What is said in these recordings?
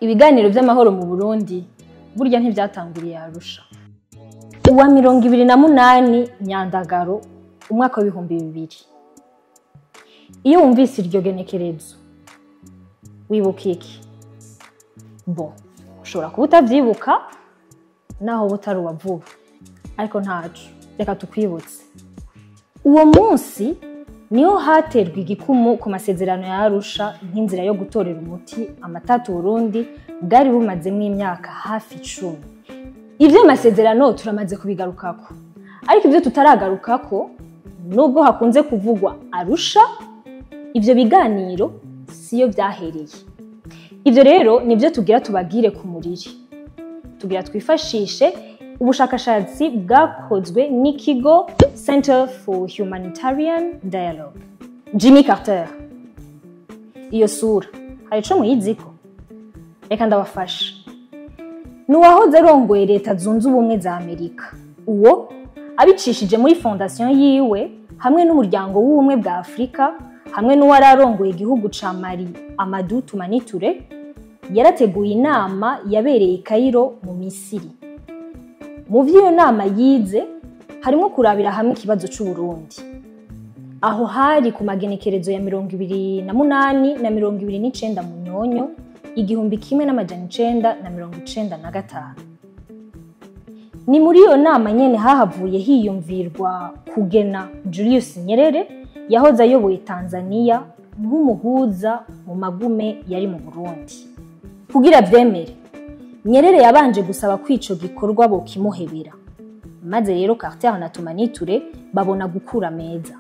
Ibiganiro by'amahoro mu Burundi burya ntibyatanguriye Arusha. Uwa 28 Nyandagaro umwaka wa 2000. Iyo wumvise iryo genekerezo wibuka iki? Bon, ushobora kuba utavyibuka naho butari uwavuba, ariko ntacu, reka tukwibutse. Uwo munsi niho haterwa igikumu ku masezerano ya Arusha nk'inzira yo gutorera umuti amatatu Burundi bwari bumazemo imyaka hafi 10. Ivyo masezerano turamaze kubigarukako, ariko ivyo tutaragarukako nubwo hakunze kuvugwa Arusha, ivyo biganiro siyo vyahereye. Ivyo rero nivyo tugira tubagire ku muriri. Tugira twifashishe ubushakashatsi bwakozwe n'ikigo Center for Humanitarian Dialogue. Jimmy Carter. Iyo sura hari ico muyiziko? Reka ndabafasha. Nuwahoze arongoye leta zunze ubumwe za Amerika. Uwo abicishije muri fondation yiwe hamwe n'umuryango w'ubumwe bwa Afrika hamwe n'uwari arongoye igihugu ca Mali Amadou Toumani Touré yarateguye inama yabereye i Cairo mu Misiri. Mu vy'iyo nama yize harimo kurabira hamwe ikibazo c'u Burundi. Aho hari ku magenekerezo ya 28 na 29 Munyonyo 1995. Ni muri iyo nama nyene hahavuye hiyumvirwa kugena Julius Nyerere yahoze ayoboye Tanzania nk'umuhuza mu magume yari mu Burundi. Kugira vyemere, Nyerere yabanje gusaba kwico gikorwa bo kimuhebera. Maze rero Carter na Toumani Touré babona gukura meza.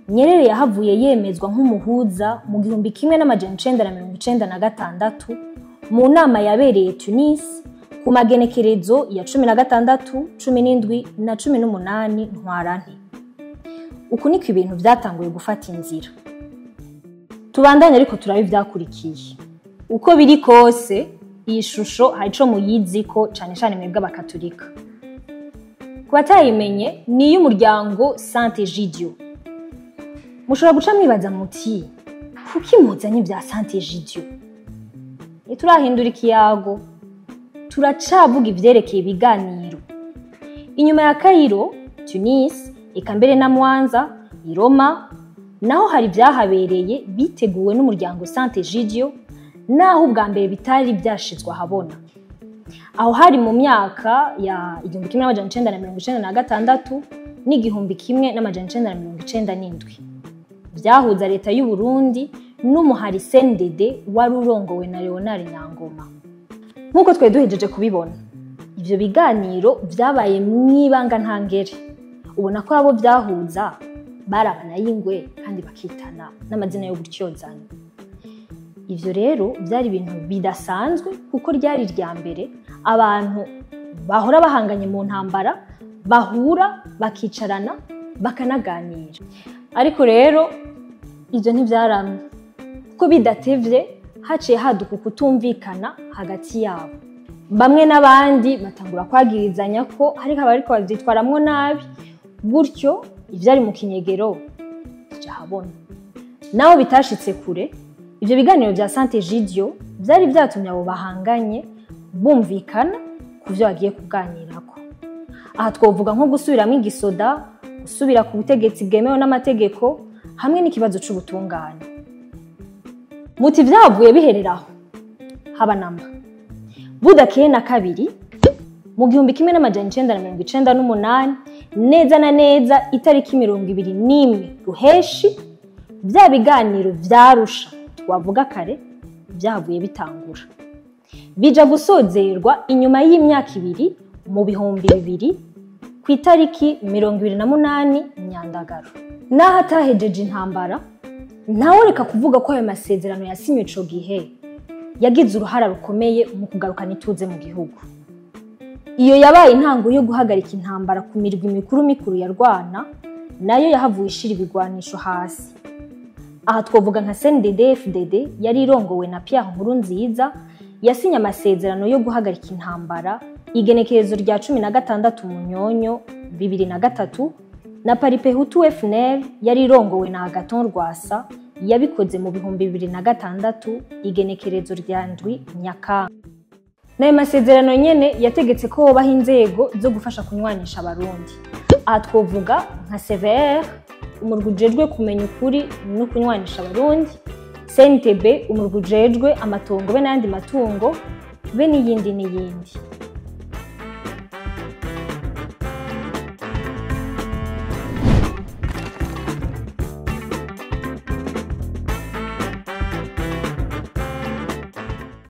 Nyerere yahavuye yemezwa nk'umuhuza mu 1996 mu nama yabereye Tunis ku magenekerezo ya 16, 17 na 18 Ntwarante. Uku niko ibintu vyatanguye gufata inzira. Tubandanye ariko turabe ivyakurikiye. Uko biri kose iyi shusho hari ico muyiziko cane mwebwe abakatolika. Kubatayimenye ni y'umuryango Saint Egidio. Mushobora guca mwibaza muti kuki muzanye vya Saint Egidio? Turahindura ikiyago, turacavuga ivyerekeye ibiganiro. Inyuma ya Cairo, Tunis, eka mbere na Mwanza, i Roma, naho hari vyahabereye biteguwe n'umuryango Saint Egidio, naho ubwa mbere bitari byashizwe ahabona. Aho hari mu myaka ya 1996 n'1997. Vyahuza leta y'u Burundi n'umuhari CNDD wari urongowe na Leonard Nyangoma. Nkuko twe duhejeje kubibona, ivyo biganiro vyabaye mwibanga ntangere. Ubona ko abo vyahuza barabana y'ingwe kandi bakitana n'amazina yo gutyozanya. Ivyo rero byari ibintu bidasanzwe kuko ryari rya mbere abantu bahora bahanganye mu ntambara bahura bakicarana bakanaganira. Ariko rero ivyo ntivyaramye kuko bidatevye haciye haduka kutumvikana hagati yabo. Bamwe n'abandi batangura kwagirizanya ko hariko abariko bavyitwaramwo nabi, gutyo ivyari mu kinyegero cyahabona. Naho bitashitse kure, ivyo biganiro vya Saint Egidio vyari vyatumye abo bahanganye bumvikana kuvyo bagiye kuganirako. Aha twovuga nko gusubiramwo igisoda, gusubira ku butegetsi bwemewe n'amategeko hamwe n'ikibazo c'ubutungane. Muti vyavuye bihereraho haba namba. Budakeye na kabiri mu 1998 neza na neza itariki 21 Ruheshi vya biganiro vyarusha twavuga kare vyavuye bitangura. Bija gusozerwa inyuma y'imyaka 2 mu 2000 ku itariki 28 Nyandagaro. Naho atahejeje intambara, ntawe reka kuvuga ko ayo masezerano yasinywe ico gihe yagize uruhara rukomeye mu kugarukana ituze mu gihugu. Iyo yabaye intango yo guhagarika intambara ku mirwi mikuru yarwana, nayo yahavuye ishira ibigwanisho hasi. Aha twovuga nka CNDD-FDD yari irongowe na Pierre Nkurunziza yasinye amasezerano yo guhagarika intambara igenekerezo rya 16 Munyonyo 2003, na Paripehutu FNL yari irongowe na Agathon Rwasa yabikoze mu 2006 igenekerezo rya ndwi Nyakanga. Nayo masezerano nyene yategetse ko hobaho inzego zo gufasha kunywanisha abarundi. Aha twovuga nka CVR, umurwi ujejwe kumenya ukuri no kunywanisha abarundi, CNTB, umurwi ujejwe amatongo be n'ayandi matungo, be n'iyindi n'iyindi.